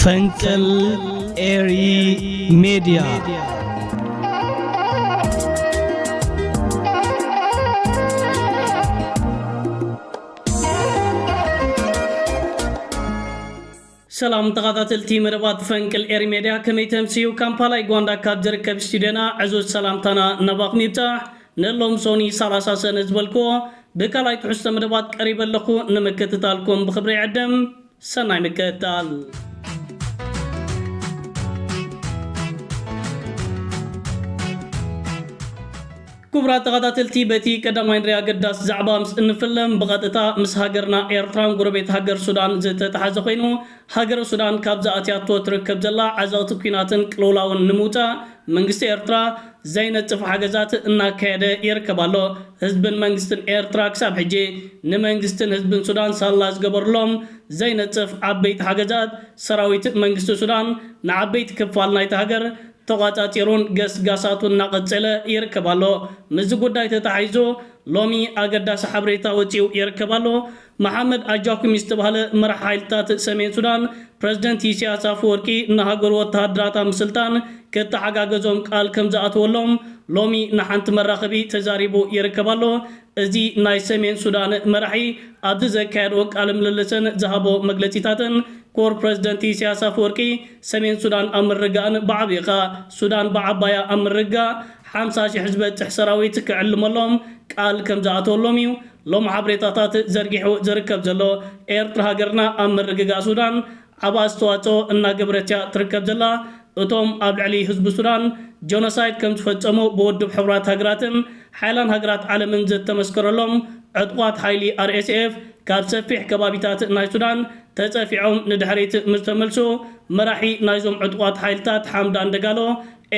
ፈንቅል ኤሪ ሚዲያ ሰላም ተኸታተልቲ መደባት ፈንቅል ኤሪ ሚዲያ ከመይተምሲዩ ካምፓላ ጓንዳ ካብ ዝርከብ ስቱዲዮና ዕዙዝ ሰላምታና ነባኽኒ ይብጻሕ ነሎም ሶኒ 30 ሰነ ዝበልኮ ብካላይ ትሕዝቶ መደባት ቀሪበ ኣለኹ ንምክትታልኩም ብኽብሪ ይዕድም ሰናይ ምክትታል كبرات تغطاتلتي بتي قدامين ريا قداس زعبا مس انفلم بغطتا مس هاجرنا ايرتران غربيت هاجر سودان زت تحازو خينو هاجر سودان كابزاتياتو تركب جلا عزاوت كيناتن قلولاون نموتا منغست ايرترا زينت صف حاجزات ان كاده يركبالو حزبن منغستن ايرترا كساب حجي نمنغستن حزبن سودان سالاز غبرلوم زينت صف عبيت حاجزات سراويت منغست سودان نعبيت كفالنا يتهاجر تغاتاتيرون غاساتون ناقصله يركبالو مز ጉዳይ ተታይዞ ሎሚ አገዳስ ሐብሬታ ወጪው ይርከባሉ መሐመድ አጃኩም ይስተባለ መራህ ኃይልታት ሰሜን ሱዳን ፕሬዝዳንት ኢሳያስ አፈወርቂ ነሃገር ወታደራታ ምስልጣን ከተሐጋገዞም ቃል ከምዛአተወሎም ሎሚ ነሐንት መራኸቢ ተዛሪቦ ይርከባሉ እዚ ናይ ሰሜን ሱዳን መራሒ አብዚ ዘካየዶ ቃል ምልልሰን ዘሃቦ መግለጺታትን كور بريزيدنت ኢሳያስ አፈወርቂ ሰሜን ሱዳን አምርጋን ባዕቢኻ ሱዳን ባዕባያ አምርጋ 50,000 ህዝብ ተሕሰራዊት ክዕልመሎም ቃል ከምዛአተወሎም እዩ ሎም ሓብሬታታት ዘርጊሑ ዝርከብ ዘሎ ኤርትራ ሃገርና አምርጋ ሱዳን ዓባ አስተዋጽኦ እናገበረትያ ትርከብ ዘላ እቶም ኣብ ልዕሊ ህዝቢ ሱዳን ጆኖሳይድ ከም ዝፈጸሙ በውድብ ሕብራት ሃገራትን ሓይላን ሃገራት ዓለምን ዘተመስከረሎም ዕጥቋት ሓይሊ RSF ካብ ሰፊሕ ከባቢታት ናይ ሱዳን ተጸፊዖም ንድሕሪት ምስተመልሶ መራሒ ናይዞም ዕጥቋት ሓይልታት ሓምዳን ደጋሎ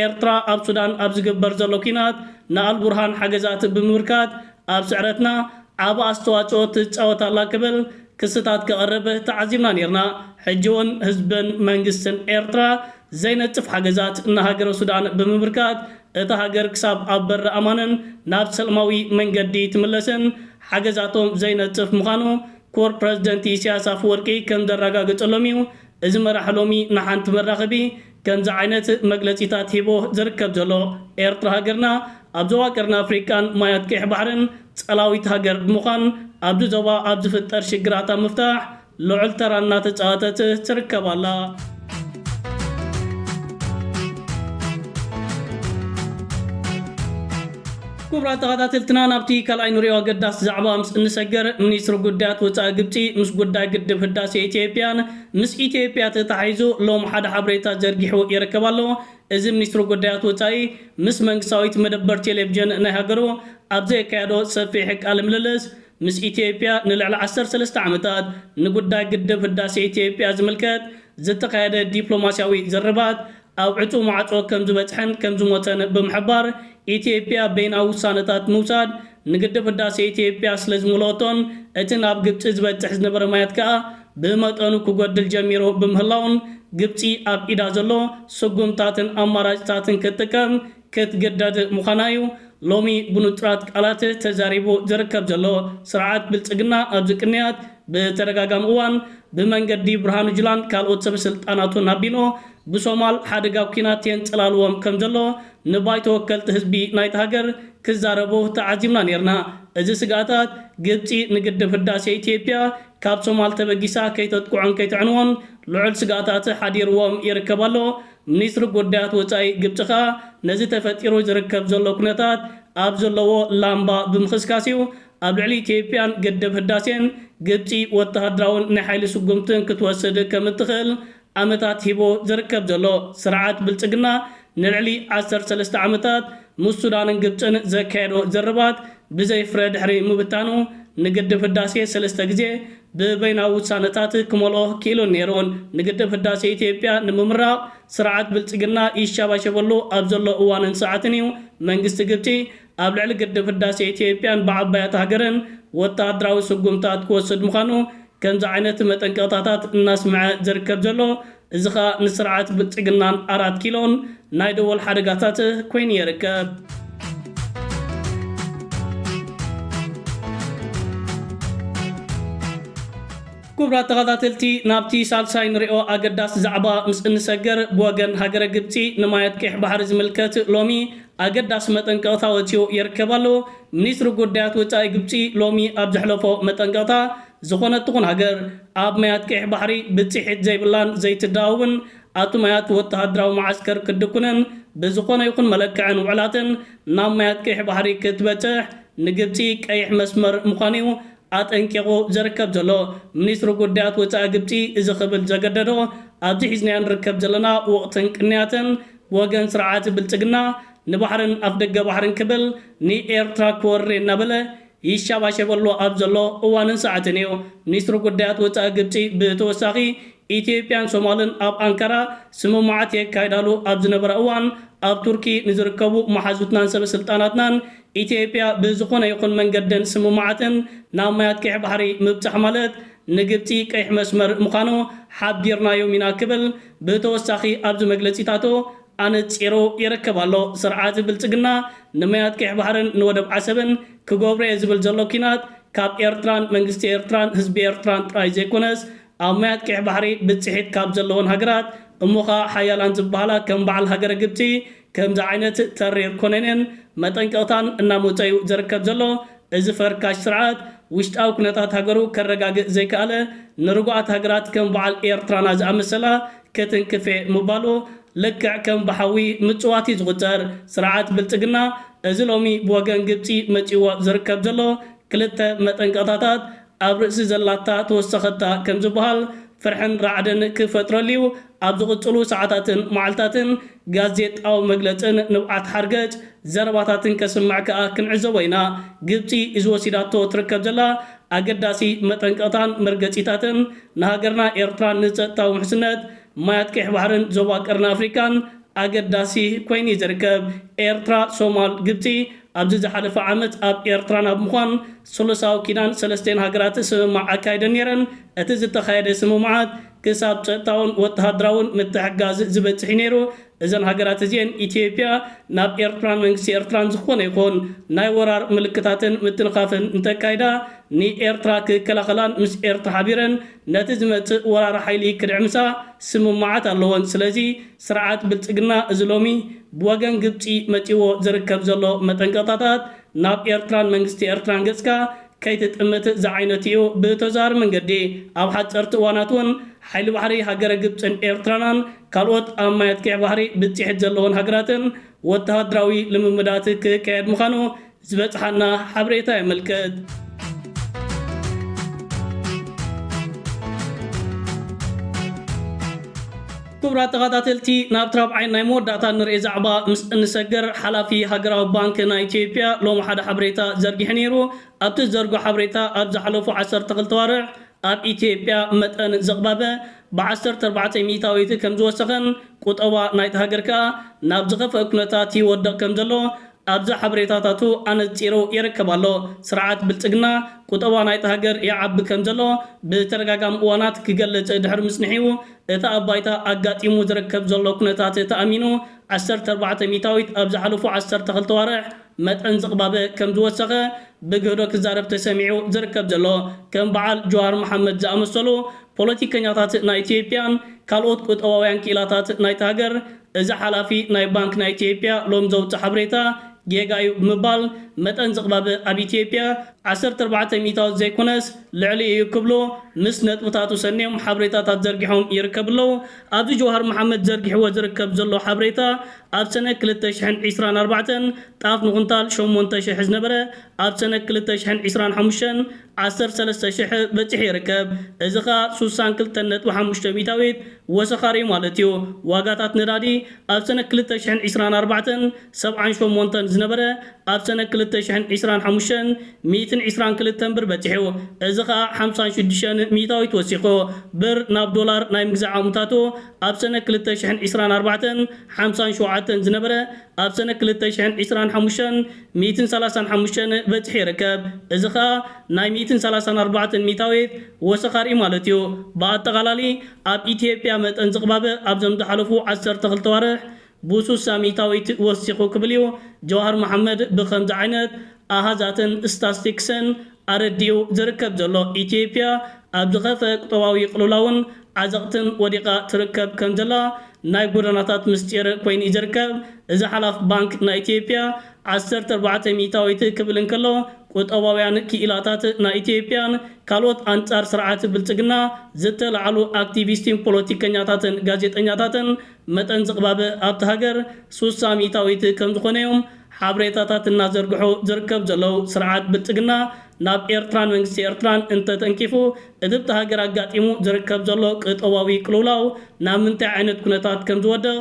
ኤርትራ ኣብ ሱዳን ኣብ ዝግበር ዘሎ ኩናት ንኣልቡርሃን ሓገዛት ብምብርካት ኣብ ስዕረትና ዓባ ኣስተዋጽኦ ትጻወታላ ክብል ክስታት ከቐረበ ተዓዚምና ነርና ሕጂውን ህዝብን መንግስትን ኤርትራ ዘይነጽፍ ሓገዛት ንሃገረ ሱዳን ብምብርካት እታ ሃገር ክሳብ ኣብ በር ኣማንን ናብ ሰላማዊ መንገዲ ትምለስን ሓገዛቶም ዘይነጽፍ ምዃኑ كور بريزيدنت ኢሳያስ አፈወርቂ ከም ዘረጋግጸሎም እዩ እዚ መራሒ ሎሚ ንሓንቲ መራኸቢ ከምዚ ዓይነት መግለጺታት ሂቦ ዝርከብ ዘሎ ኤርትራ ሃገርና ኣብ ዞባ ቀርኒ ኣፍሪካን ማያት ቀይሕ ባሕርን ጸላዊት ሃገር ብምዃን ኣብዚ ዞባ ኣብ ዝፍጠር ሽግራት ምፍታሕ ልዑል ተራ እናተጻወተት ትርከባላ كبرات تغطاتلتنا نابتي كالاي نوريو قداس زعبا مس نسجر منيستر قدات وصا قبطي مس قدا قدب هداس ايتيوبيان مس ايتيوبيا تتحيزو لوم حدا حبريتا زرقيحو يركبالو እዚ ሚኒስትሩ ጉዳያት ወጻኢ ምስ መንግስታዊት መደበር ቴሌቪዥን ናሃገሩ ኣብዘ ካዶ ሰፊሕ ቃል ምልልስ ምስ ኢትዮጵያ ንልዕሊ 13 ዓመታት ንጉዳይ ግድብ ህዳሴ ኢትዮጵያ ዝምልከት ዝተካየደ ዲፕሎማሲያዊ ዘረባት ኣብ ዕጡ ማዕጾ ከም ዝበጽሐን ከም ዝሞተን ብምሕባር ኢትዮጵያ በይናዊ ውሳነታት ምውሳድ ንግድብ ህዳሴ ኢትዮጵያ ስለዝምሎቶን እቲ ናብ ግብጽ ዝበጽሕ ዝነበረ ማያት ከዓ ብመጠኑ ክጎድል ጀሚሮ ብምህላውን ግብጺ ኣብ ኢዳ ዘሎ ስጉምታትን ኣማራጭታትን ክትጥቀም ክትገደድ ምዃናዩ ሎሚ ብንጥራት ቃላት ተዛሪቦ ዝርከብ ዘሎ ስርዓት ብልጽግና ኣብ ዝቅንያት በተረጋጋም እዋን በመንገዲ ብርሃኑ ጁላን ካልኦት ሰበስልጣናቱን አቢኖ በሶማል ሓደጋው ኩናት የንጸላልዎም ከም ዘሎ ንባይቶ ወከልቲ ህዝቢ ናይት ሃገር ክዛረቦ ተዓዚምና ነርና እዚ ስጋታት ግብጺ ንግድብ ህዳሴ ኢትዮጵያ ካብ ሶማል ተበጊሳ ከይተጥቁዖን ከይትዕንዎን ልዑል ስጋታት ሓዲርዎም ይርከባሎ ሚኒስትር ጉዳያት ወጻኢ ግብጽኻ ነዚ ተፈጢሩ ዝርከብ ዘሎ ኩነታት ኣብ ዘለዎ ላምባ ብምኽስካሲው ኣብ ልዕሊ ኢትዮጵያን ግድብ ህዳሴን ግብጺ ወተሃደራውን ናይ ሓይሊ ስጉምትን ክትወስድ ከም እትኽእል ዓመታት ሂቦ ዝርከብ ዘሎ ስርዓት ብልጽግና ንልዕሊ 13 ዓመታት ምስ ሱዳንን ግብጽን ዘካየዶ ዘረባት ብዘይፍረ ድሕሪ ምብታኑ ንግድብ ህዳሴ 3 ግዜ ብበይናዊ ውሳነታት ክመልኦ ኪሎ ነይሮን ንግድብ ህዳሴ ኢትዮጵያ ንምምራቕ ስርዓት ብልጽግና ይሻባሸበሉ ኣብ ዘሎ እዋንን ሰዓትን እዩ መንግስቲ ግብጺ ኣብ ልዕሊ ግድብ ህዳሴ ኢትዮጵያን ብዓባያት ሃገርን ወታደራዊ ስጉምታት ክወስድ ምዃኑ ከምዚ ዓይነት መጠንቀቕታታት እናስምዐ ዝርከብ ዘሎ እዚኻ ንስርዓት ብልጽግናን 4 ኪሎን ናይ ደወል ሓደጋታት ኮይኑ ይርከብ كبرات تغطاتلتي نابتي سالساين رئو أقداس زعبا مسئن سجر بوغن هاجر قبتي نمايات كيح بحر زملكات لومي أقداس متنقاطا وتيو يركبالو منيسر قدات وتاي قبتي لومي أبجحلوفو متنقاطا زخونة تقون هاجر أب ميات كيح بحري بتسيحت زي بلان زي تداون أتو ميات وتهدراو معسكر كدكونن بزخونة يكون ملكعن وعلاتن نام ميات كيح بحري كتبتح نقبتي كيح مسمر مخانيو أتنكيغو زركب جلو منيسر قدات وتا قبتي إذا خبل زقددو أبدي حزنيان ركب جلنا وقتن كنياتن وغن سرعات بالتقنا نبحرن أفدق بحرن كبل ني إيرترا كوري نبله يشابا شبالو أبزلو وانن ساعتنيو منيسر قدات وتا قبتي بتوساقي ኢትዮጵያን ሶማልን ኣብ አንካራ ስምምዓት የካይዳሉ ኣብ ዝነበረ እዋን ኣብ ቱርኪ ንዝርከቡ መሓዙትናን ሰብ ስልጣናትናን ኢትዮጵያ ብዝኾነ ይኹን መንገድን ስምምዓትን ናብ ማያት ቀይሕ ባሕሪ ምብፃሕ ማለት ንግብፂ ቀይሕ መስመር ምዃኑ ሓቢርናዮ ኢና ክብል ብተወሳኺ ኣብዚ መግለፂታቱ ኣነፂሩ ይርከባሎ ስርዓት ብልፅግና ንማያት ቀይሕ ባሕርን ንወደብ ዓሰብን ክገብሮ ዝብል ዘሎ ኩናት ካብ ኤርትራን መንግስቲ ኤርትራን ህዝቢ ኤርትራን ጥራይ ዘይኮነስ ኣብ ማያት ቀይሕ ባሕሪ ብፅሒት ካብ ዘለዎን ሃገራት እሙኻ ሓያላን ዝበሃላ ከም በዓል ሃገረ ግብፂ ከምዚ ዓይነት ተሪር ኮነንን መጠንቀቕታን እናመፀዩ ዝርከብ ዘሎ እዚ ፈርካሽ ስርዓት ውሽጣዊ ኩነታት ሃገሩ ከረጋግእ ዘይከኣለ ንርጉዓት ሃገራት ከም በዓል ኤርትራና ዝኣመሰላ ከትንክፌ ምባሉ ልክዕ ከም ባሓዊ ምፅዋት ዝቑፀር ስርዓት ብልፅግና እዚ ሎሚ ብወገን ግብፂ መፂዎ ዝርከብ ዘሎ ክልተ መጠንቀቕታታት ኣብ ርእሲ ዘላታ ተወሰኸታ ከም ዝበሃል ፍርሕን ራዕድን ክፈጥረልዩ ኣብ ዝቕፅሉ ሰዓታትን መዓልታትን ጋዜጣዊ መግለፅን ንብዓት ሓርገፅ ዘረባታትን ከስማዕ ከኣ ክንዕዘቦ ኢና ግብፂ ዝወሲዳቶ ትርከብ ዘላ ኣገዳሲ መጠንቀቕታን መርገፂታትን ንሃገርና ኤርትራን ንፀጥታዊ ምሕስነት ማያት ቀይሕ ባሕርን ዞባ ቀርኒ ኣፍሪካን ኣገዳሲ ኮይኑ ዝርከብ ኤርትራ ሶማል ግብፂ ኣብዚ ዝሓለፈ ዓመት ኣብ ኤርትራ ናብ ምዃን ሱሉሳዊ ኪዳን ሰለስተን ሃገራት ስምማዕ ኣካይደን ነይረን እቲ ዝተኻየደ ስምምዓት ክሳብ ፀጥታውን ወተሃደራውን ምትሕጋዝ ዝበፅሕ ነይሩ እዘን ሃገራት እዚአን ኢትዮጵያ ናብ ኤርትራን መንግስቲ ኤርትራን ዝኾነ ይኹን ናይ ወራር ምልክታትን ምትንኻፍን እንተካይዳ ንኤርትራ ክከላኸላን ምስ ኤርትራ ሓቢረን ነቲ ዝመፅእ ወራር ሓይሊ ክድዕምሳ ስምምዓት ኣለዎን ስለዚ ስርዓት ብልፅግና እዚ ሎሚ ብወገን ግብፂ መፂዎ ዝርከብ ዘሎ መጠንቀቕታታት ናብ ኤርትራን መንግስቲ ኤርትራን ገጽካ ከይትጥምት ዝዓይነት እዩ ብተዛር መንገዲ ኣብ ሓፀርቲ እዋናት እውን ሓይሊ ባሕሪ ሃገረ ግብፅን ኤርትራናን ካልኦት ኣብ ማያት ቀይሕ ባሕሪ ብፅሒት ዘለዎን ሃገራትን ወተሃደራዊ ልምምዳት ክካየድ ምዃኑ ዝበፅሓና ሓበሬታ የመልክት كبرات تغطاتلتي نابتراب عين ناي موداتا نرئي زعبا نسجر حلافي هاجراو بانك نا إثيوبيا لو محدا حبريتا زرقي حنيرو أبتو زرقو حبريتا أبز حلوفو 10 تغل توارع أب إثيوبيا متن زغبابة بعشر 400 ميتاويت كم زوسخن قطوا نايت هاجركا نابزغف أكنتاتي ودق كم زلو أبز حبريتاتاتو أنتيرو يركبالو سرعات بلتقنا قطوا نايت هاجر يعب كم زلو بترقاقام وانات كيقلج دحر مسنحيو إتا أبايتا أقاتيمو زركب زلو كنتات تأمينو 10 ميتاويت أبز حلوفو 10 تغل توارع متن زغبابة كم زوسخة بقهدو كزارب تسميعو زركب زلو كم بعال جوهر محمد زامسولو بوليتيكانياتات نا إثيوبيان كالوت قطواويان كيلاتات نايت هاجر إذا حلافي ناي بانك نا إثيوبيا لوم زوت حبريتا جيغايو مبال متن زغبابة أب إثيوبيا 10 ميتاوت زيكونس لعلي يكبلو مسند متاتو سنيم حبريتا تزرقحهم يركبلو أبي جوهر محمد زرقح وزركب زلو حبريتا أب سنة 2024 طاف نغنطال شومونتا شحز نبرة أب سنة 2025 13 شح بتحي يركب إذا سوسان كلتنت وحمشت ميتاويت وسخاري مالتيو واقاتات نرادي أب سنة 2024 7 شومونتا زنبرة أب سنة 2025 122 بر بتحيو إذا 56 ميتاويت وسيخو بر ناب دولار نايم جزع عمتاتو أب سنة 2024 57 زنبرة أب سنة 2025 135 بتحي ركب إذا ناي 134 ميتاويت وسخاري مالتيو بعد تغلالي أب إثيوبيا متن زغبابة أب زمد حلفو 10 تغل توارح بوسوس ميتاويت وسيخو كبليو جوهر محمد بخمس عينات أهازاتن استاستيكسن أرديو زركب زلو إثيوبيا أبزخف قطواوي قلولاون عزقتن وديقا تركب كنجلا ناي قراناتات مستير كوين إجركب إذا حلاف بانك نا إثيوبيا 14 ميتاويت كبلن كلو قطواويان كإلاتات نا إثيوبيان كالوت أنصار سرعات بلتقنا زتل علو أكتيفيستين بوليتيكنياتاتن غازيتنياتاتن متن زقباب أبتهاجر 300 ميتاويت كمزخونيوم حابريتاتات النازرقحو زركب زلو سرعات بلتقنا ناب إيرتران منغسي إيرتران انت تنكيفو إذب تهاجر أقاتيمو زركب زلو قطواوي كلولاو نامنتع عينت كنتات كمزودغ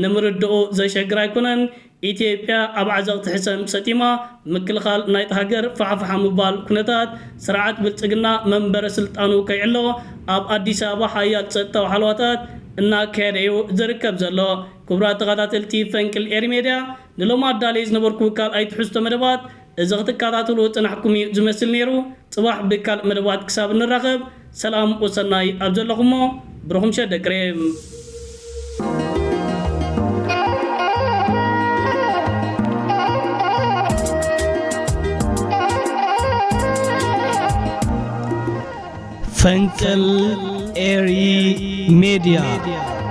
نمردو زي شقراي كونن إثيوبيا أبعزق تحسن ستيما مكلخال نايت هاجر فعفحا مبال كنتات سرعات بلتقنا منبر سلطانو كيعلو أب أديس أبا حيات ستة وحلواتات إنا كيريو زركب زلو كبرات غداتل تي فنكل إيري ميديا نلو ما داليز نبركو كال أي تحسو مدبات إذا غتكاتاتلو تنحكمي زمسل نيرو صباح بكال مدبات كساب نراغب سلام وصناي أبزل لكمو بروخم شد كريم فنكل إيري ميديا